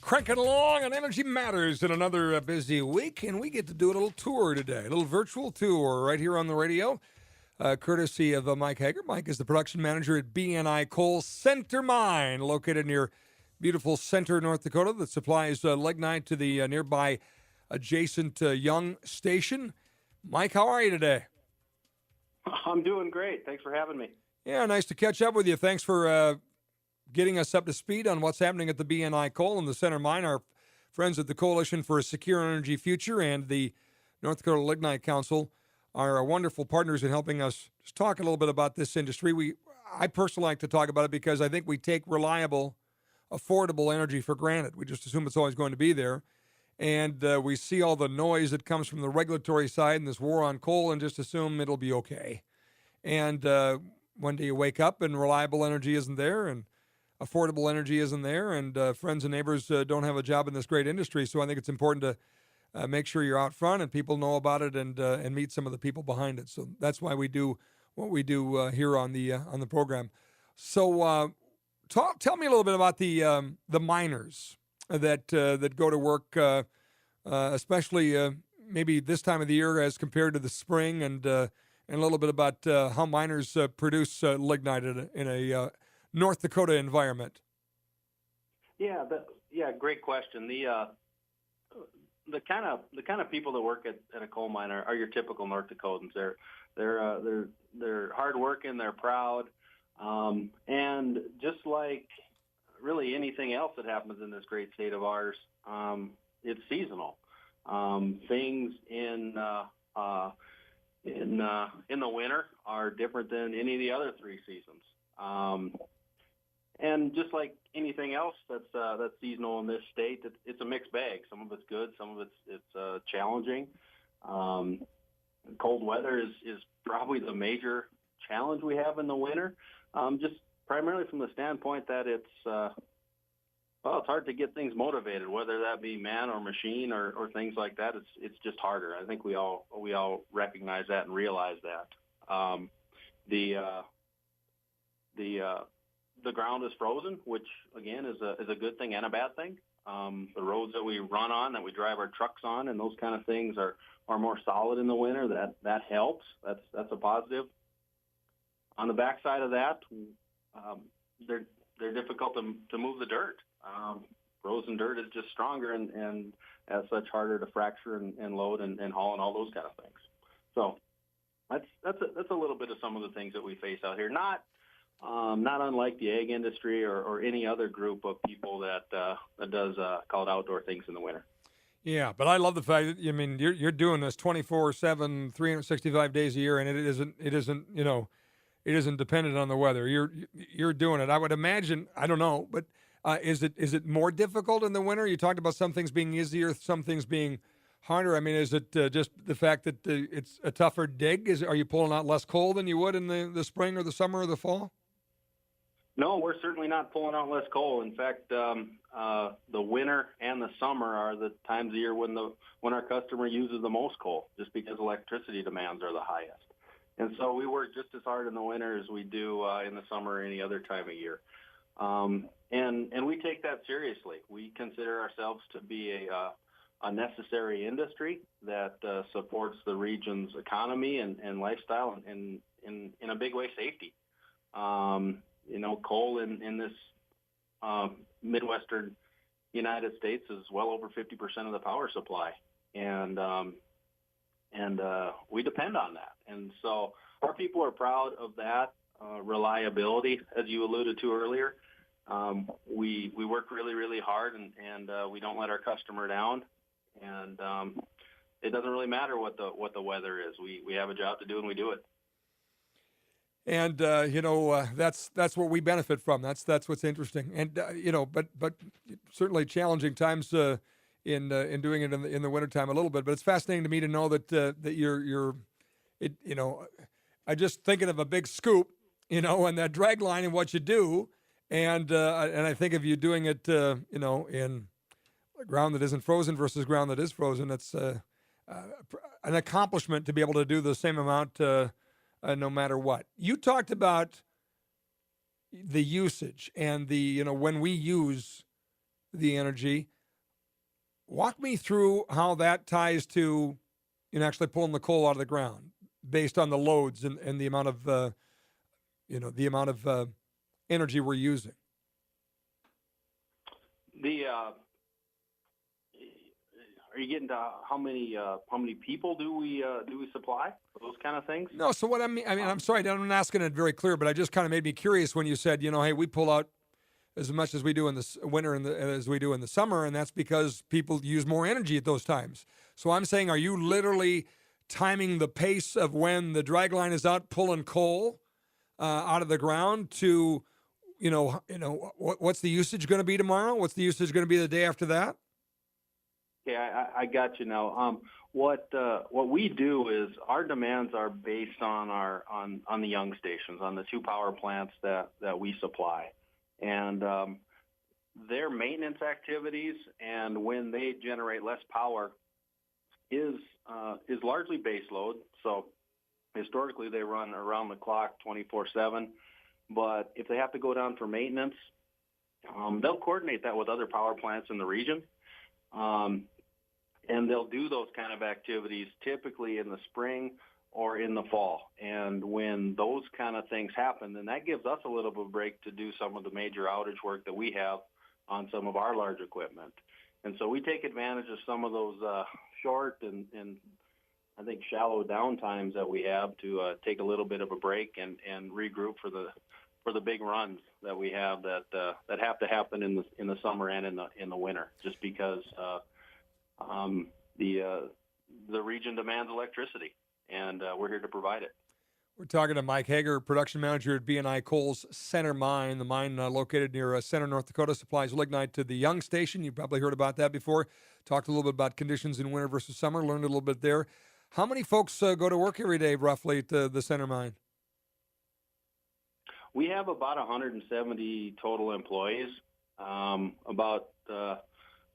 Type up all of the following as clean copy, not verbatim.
Cranking along on Energy Matters in another busy week, and we get to do a little tour today, a little virtual tour right here on the radio, courtesy of Mike Heger. Mike is the production manager at BNI Coal Center Mine, located near beautiful Center, North Dakota, that supplies lignite to the nearby adjacent Young Station. Mike, how are you today? I'm doing great. Thanks for having me. Yeah, nice to catch up with you. Thanks for getting us up to speed on what's happening at the BNI Coal and the Center Mine. Our friends at the Coalition for a Secure Energy Future and the North Dakota Lignite Council are wonderful partners in helping us just talk a little bit about this industry. I personally like to talk about it because I think we take reliable, affordable energy for granted. We just assume it's always going to be there. And we see all the noise that comes from the regulatory side and this war on coal and just assume it'll be okay. And one day you wake up and reliable energy isn't there and affordable energy isn't there, and friends and neighbors don't have a job in this great industry. So I think it's important to make sure you're out front and people know about it and meet some of the people behind it. So that's why we do what we do here on the program. So tell me a little bit about the miners that go to work, especially maybe this time of the year as compared to the spring, and a little bit about how miners produce lignite in a North Dakota environment. Yeah, great question. The kind of people that work at a coal mine are your typical North Dakotans. They're hardworking, they're proud, and just like really anything else that happens in this great state of ours, it's seasonal. Things in the winter are different than any of the other three seasons. And just like anything else that's seasonal in this state, it's a mixed bag. Some of it's good, some of it's challenging. Cold weather is probably the major challenge we have in the winter, just primarily from the standpoint that it's hard to get things motivated, whether that be man or machine or things like that. It's just harder. I think we all recognize that and realize that. The ground is frozen, which again is a good thing and a bad thing. The roads that we run on, that we drive our trucks on, and those kind of things are more solid in the winter. That helps. That's a positive. On the backside of that, they're difficult to move the dirt. Frozen dirt is just stronger and as such harder to fracture and load and haul and all those kind of things. So that's a little bit of some of the things that we face out here. Not unlike the ag industry or any other group of people that does call it outdoor things in the winter. Yeah, but I love the fact that you're doing this 24/7, 365 days a year, and it isn't dependent on the weather. You're doing it. I would imagine. I don't know, but is it more difficult in the winter? You talked about some things being easier, some things being harder. I mean, is it just the fact that it's a tougher dig? Are you pulling out less coal than you would in the spring or the summer or the fall? No, we're certainly not pulling out less coal. In fact, the winter and the summer are the times of year when our customer uses the most coal, just because electricity demands are the highest. And so we work just as hard in the winter as we do in the summer or any other time of year. And we take that seriously. We consider ourselves to be a necessary industry that supports the region's economy and lifestyle and in a big way safety. Coal in this Midwestern United States is well over 50% of the power supply. And we depend on that. And so our people are proud of that reliability, as you alluded to earlier. We work really, really hard, and we don't let our customer down. And it doesn't really matter what the weather is. We have a job to do, and we do it. And that's what we benefit from. That's what's interesting. And but certainly challenging times in doing it in the wintertime a little bit. But it's fascinating to me to know that you're I just thinking of a big scoop, and that drag line and what you do, and I think of you doing it, in ground that isn't frozen versus ground that is frozen. It's an accomplishment to be able to do the same amount no matter what. You talked about the usage and the when we use the energy. Walk me through how that ties to, actually pulling the coal out of the ground based on the loads and the amount of, energy we're using. Are you getting to how many people do we supply? Those kind of things? No, so what I'm sorry, I'm not asking it very clear, but I just kind of made me curious when you said, hey, we pull out as much as we do in the winter as we do in the summer, and that's because people use more energy at those times. So I'm saying, are you literally timing the pace of when the dragline is out pulling coal out of the ground to, what's the usage going to be tomorrow? What's the usage going to be the day after that? Yeah, I got you now. What we do is our demands are based on on the young stations, on the 2 power plants that we supply, and their maintenance activities and when they generate less power is largely base load. So historically they run around the clock 24/7, but if they have to go down for maintenance, they'll coordinate that with other power plants in the region. And they'll do those kind of activities typically in the spring or in the fall. And when those kind of things happen, then that gives us a little bit of a break to do some of the major outage work that we have on some of our large equipment. And so we take advantage of some of those short and I think shallow downtimes that we have to take a little bit of a break and regroup for the big runs that we have that have to happen in the summer and in the winter, just because the region demands electricity, and we're here to provide it. We're talking to Mike Heger, production manager at BNI Coal's Center Mine. The mine located near Center, North Dakota, supplies lignite to the Young Station. You've probably heard about that before. Talked a little bit about conditions in winter versus summer, learned a little bit there. How many folks go to work every day, roughly, at the Center Mine? We have about 170 total employees. About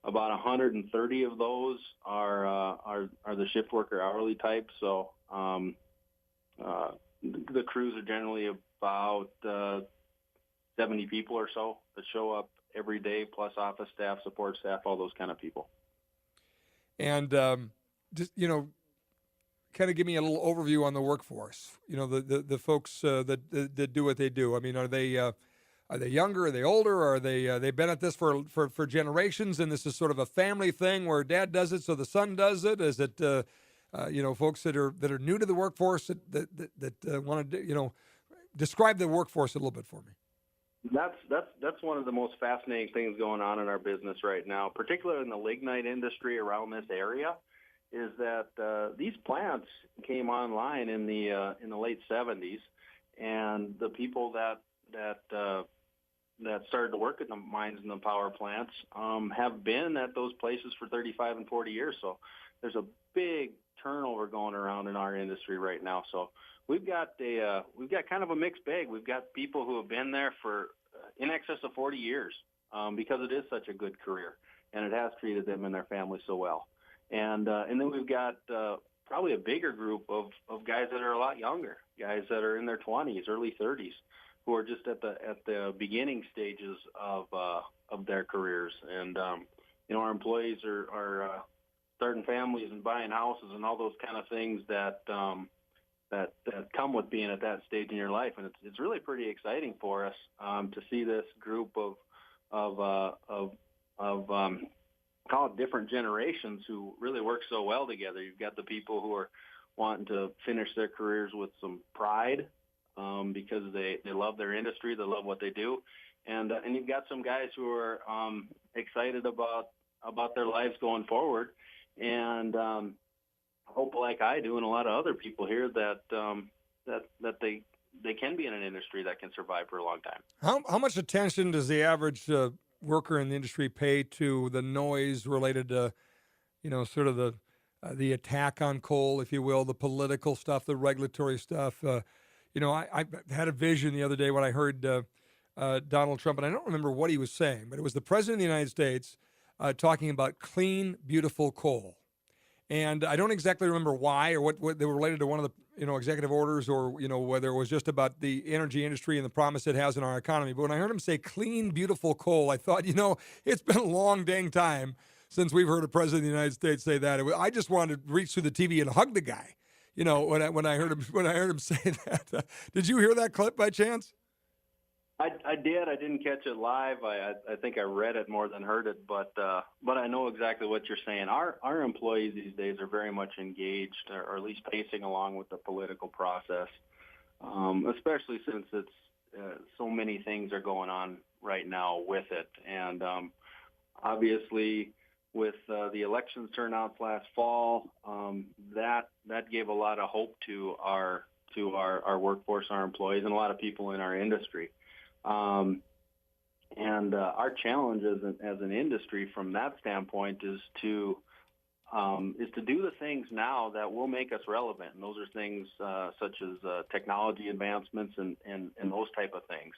130 of those are the shift worker hourly type. So the crews are generally about 70 people or so that show up every day, plus office staff, support staff, all those kind of people. And just kind of give me a little overview on the workforce. The folks that do what they do. I mean, are they younger? Are they older? Are they've been at this for generations, and this is sort of a family thing where dad does it, so the son does it? Is it folks that are new to the workforce that want to describe the workforce a little bit for me? That's one of the most fascinating things going on in our business right now, particularly in the lignite industry around this area, is that these plants came online in the late 70s, and the people that started to work at the mines and the power plants have been at those places for 35 and 40 years. So there's a big turnover going around in our industry right now. So we've got kind of a mixed bag. We've got people who have been there for in excess of 40 years because it is such a good career, and it has treated them and their families so well. And then we've got probably a bigger group of guys that are a lot younger, guys that are in their 20s, early 30s, who are just at the beginning stages of their careers. And our employees are starting families and buying houses and all those kind of things that come with being at that stage in your life. And it's really pretty exciting for us to see this group of call it different generations who really work so well together. You've got the people who are wanting to finish their careers with some pride because they love their industry, they love what they do, and you've got some guys who are excited about their lives going forward, and hope, like I do, and a lot of other people here, that they can be in an industry that can survive for a long time. How much attention does the average worker in the industry pay to the noise related to, sort of the attack on coal, if you will, the political stuff, the regulatory stuff? I had a vision the other day when I heard Donald Trump, and I don't remember what he was saying, but it was the president of the United States talking about clean, beautiful coal. And I don't exactly remember why or what they were related to one of the executive orders, or whether it was just about the energy industry and the promise it has in our economy. But when I heard him say clean, beautiful coal, I thought, it's been a long dang time since we've heard a president of the United States say that. I just wanted to reach through the TV and hug the guy. When I heard him say that. Did you hear that clip by chance? I did. I didn't catch it live. I think I read it more than heard it, but I know exactly what you're saying. Our employees these days are very much engaged, or at least pacing along with the political process, especially since it's so many things are going on right now with it, and obviously with the elections turnouts last fall, that gave a lot of hope to our workforce, our employees, and a lot of people in our industry. Our challenge as an industry from that standpoint is to do the things now that will make us relevant, and those are things such as technology advancements and those type of things.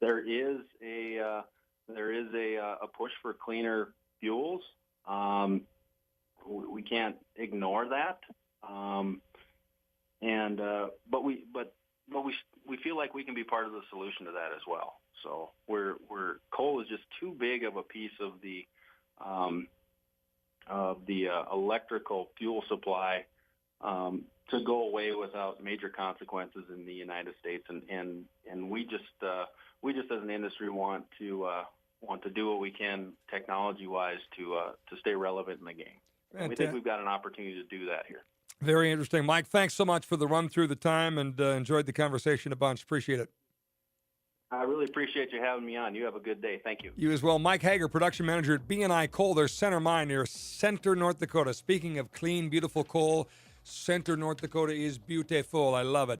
There is a push for cleaner fuels. We can't ignore that, but we feel like we can be part of the solution to that as well. So coal is just too big of a piece of the electrical fuel supply to go away without major consequences in the United States, and we just as an industry want to do what we can technology wise to stay relevant in the game. And we think we've got an opportunity to do that here. Very interesting. Mike, thanks so much for the run through the time, and enjoyed the conversation a bunch. Appreciate it. I really appreciate you having me on. You have a good day. Thank you. You as well. Mike Heger, production manager at B&I Coal, their center mine near Center, North Dakota. Speaking of clean, beautiful coal, Center, North Dakota is beautiful. I love it.